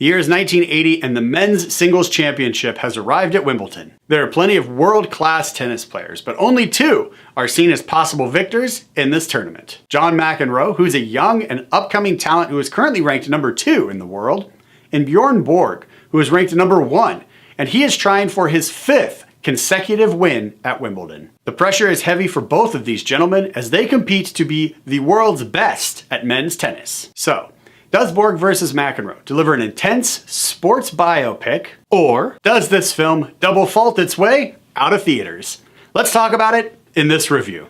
The year is 1980 and the men's singles championship has arrived at Wimbledon. There are plenty of world-class tennis players, but only two are seen as possible victors in this tournament. John McEnroe, who's a young and upcoming talent who is currently ranked number 2 in the world, and Bjorn Borg, who is ranked number 1, and he is trying for his 5th consecutive win at Wimbledon. The pressure is heavy for both of these gentlemen as they compete to be the world's best at men's tennis. So, does Borg vs. McEnroe deliver an intense sports biopic, or does this film double fault its way out of theaters? Let's talk about it in this review.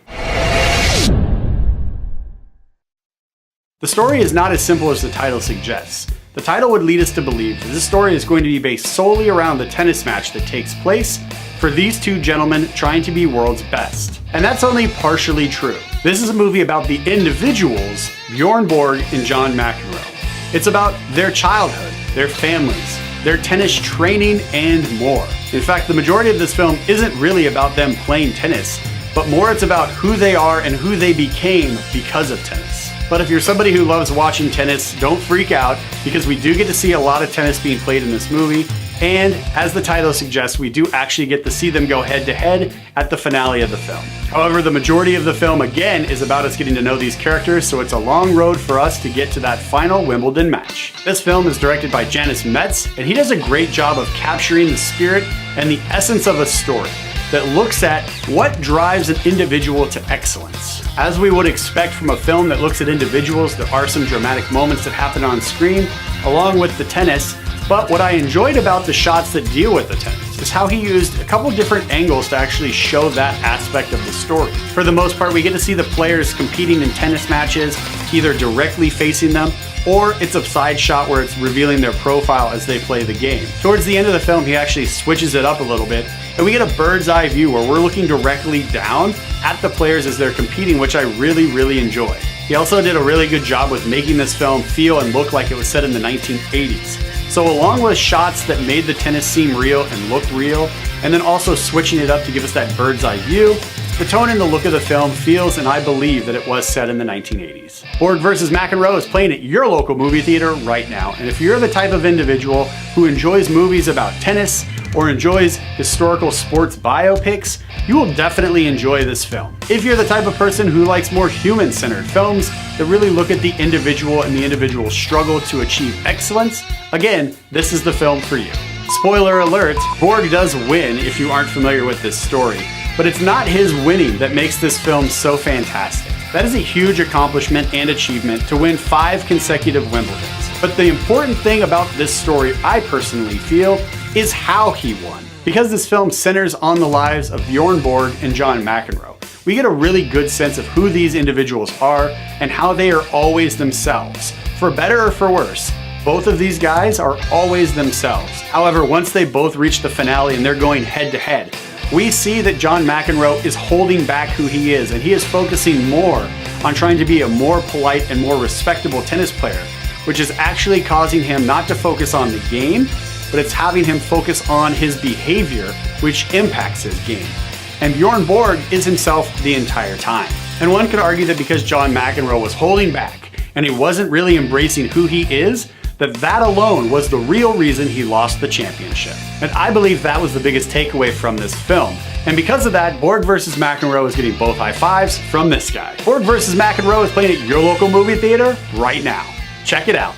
The story is not as simple as the title suggests. The title would lead us to believe that this story is going to be based solely around the tennis match that takes place for these two gentlemen trying to be world's best. And that's only partially true. This is a movie about the individuals, Bjorn Borg and John McEnroe. It's about their childhood, their families, their tennis training, and more. In fact, the majority of this film isn't really about them playing tennis, but more it's about who they are and who they became because of tennis. But if you're somebody who loves watching tennis, don't freak out, because we do get to see a lot of tennis being played in this movie, and as the title suggests, we do actually get to see them go head-to-head at the finale of the film. However, the majority of the film, again, is about us getting to know these characters, so it's a long road for us to get to that final Wimbledon match. This film is directed by Janis Metz, and he does a great job of capturing the spirit and the essence of a story that looks at what drives an individual to excellence. As we would expect from a film that looks at individuals, there are some dramatic moments that happen on screen, along with the tennis, but what I enjoyed about the shots that deal with the tennis is how he used a couple different angles to actually show that aspect of the story. For the most part, we get to see the players competing in tennis matches, either directly facing them, or it's a side shot where it's revealing their profile as they play the game. Towards the end of the film, he actually switches it up a little bit, and we get a bird's eye view where we're looking directly down at the players as they're competing, which I really enjoy. He also did a really good job with making this film feel and look like it was set in the 1980s. So along with shots that made the tennis seem real and look real, and then also switching it up to give us that bird's eye view, the tone and the look of the film feels, and I believe, that it was set in the 1980s. Borg vs. McEnroe is playing at your local movie theater right now, and if you're the type of individual who enjoys movies about tennis or enjoys historical sports biopics, you will definitely enjoy this film. If you're the type of person who likes more human-centered films that really look at the individual and the individual struggle to achieve excellence, again, this is the film for you. Spoiler alert, Borg does win if you aren't familiar with this story, but it's not his winning that makes this film so fantastic. That is a huge accomplishment and achievement to win 5 consecutive Wimbledons. But the important thing about this story, I personally feel, is how he won. Because this film centers on the lives of Bjorn Borg and John McEnroe, we get a really good sense of who these individuals are and how they are always themselves. For better or for worse, both of these guys are always themselves. However, once they both reach the finale and they're going head-to-head, we see that John McEnroe is holding back who he is, and he is focusing more on trying to be a more polite and more respectable tennis player, which is actually causing him not to focus on the game, but it's having him focus on his behavior, which impacts his game. And Bjorn Borg is himself the entire time. And one could argue that because John McEnroe was holding back and he wasn't really embracing who he is, that alone was the real reason he lost the championship. And I believe that was the biggest takeaway from this film. And because of that, Borg vs. McEnroe is getting both high fives from this guy. Borg vs. McEnroe is playing at your local movie theater right now. Check it out.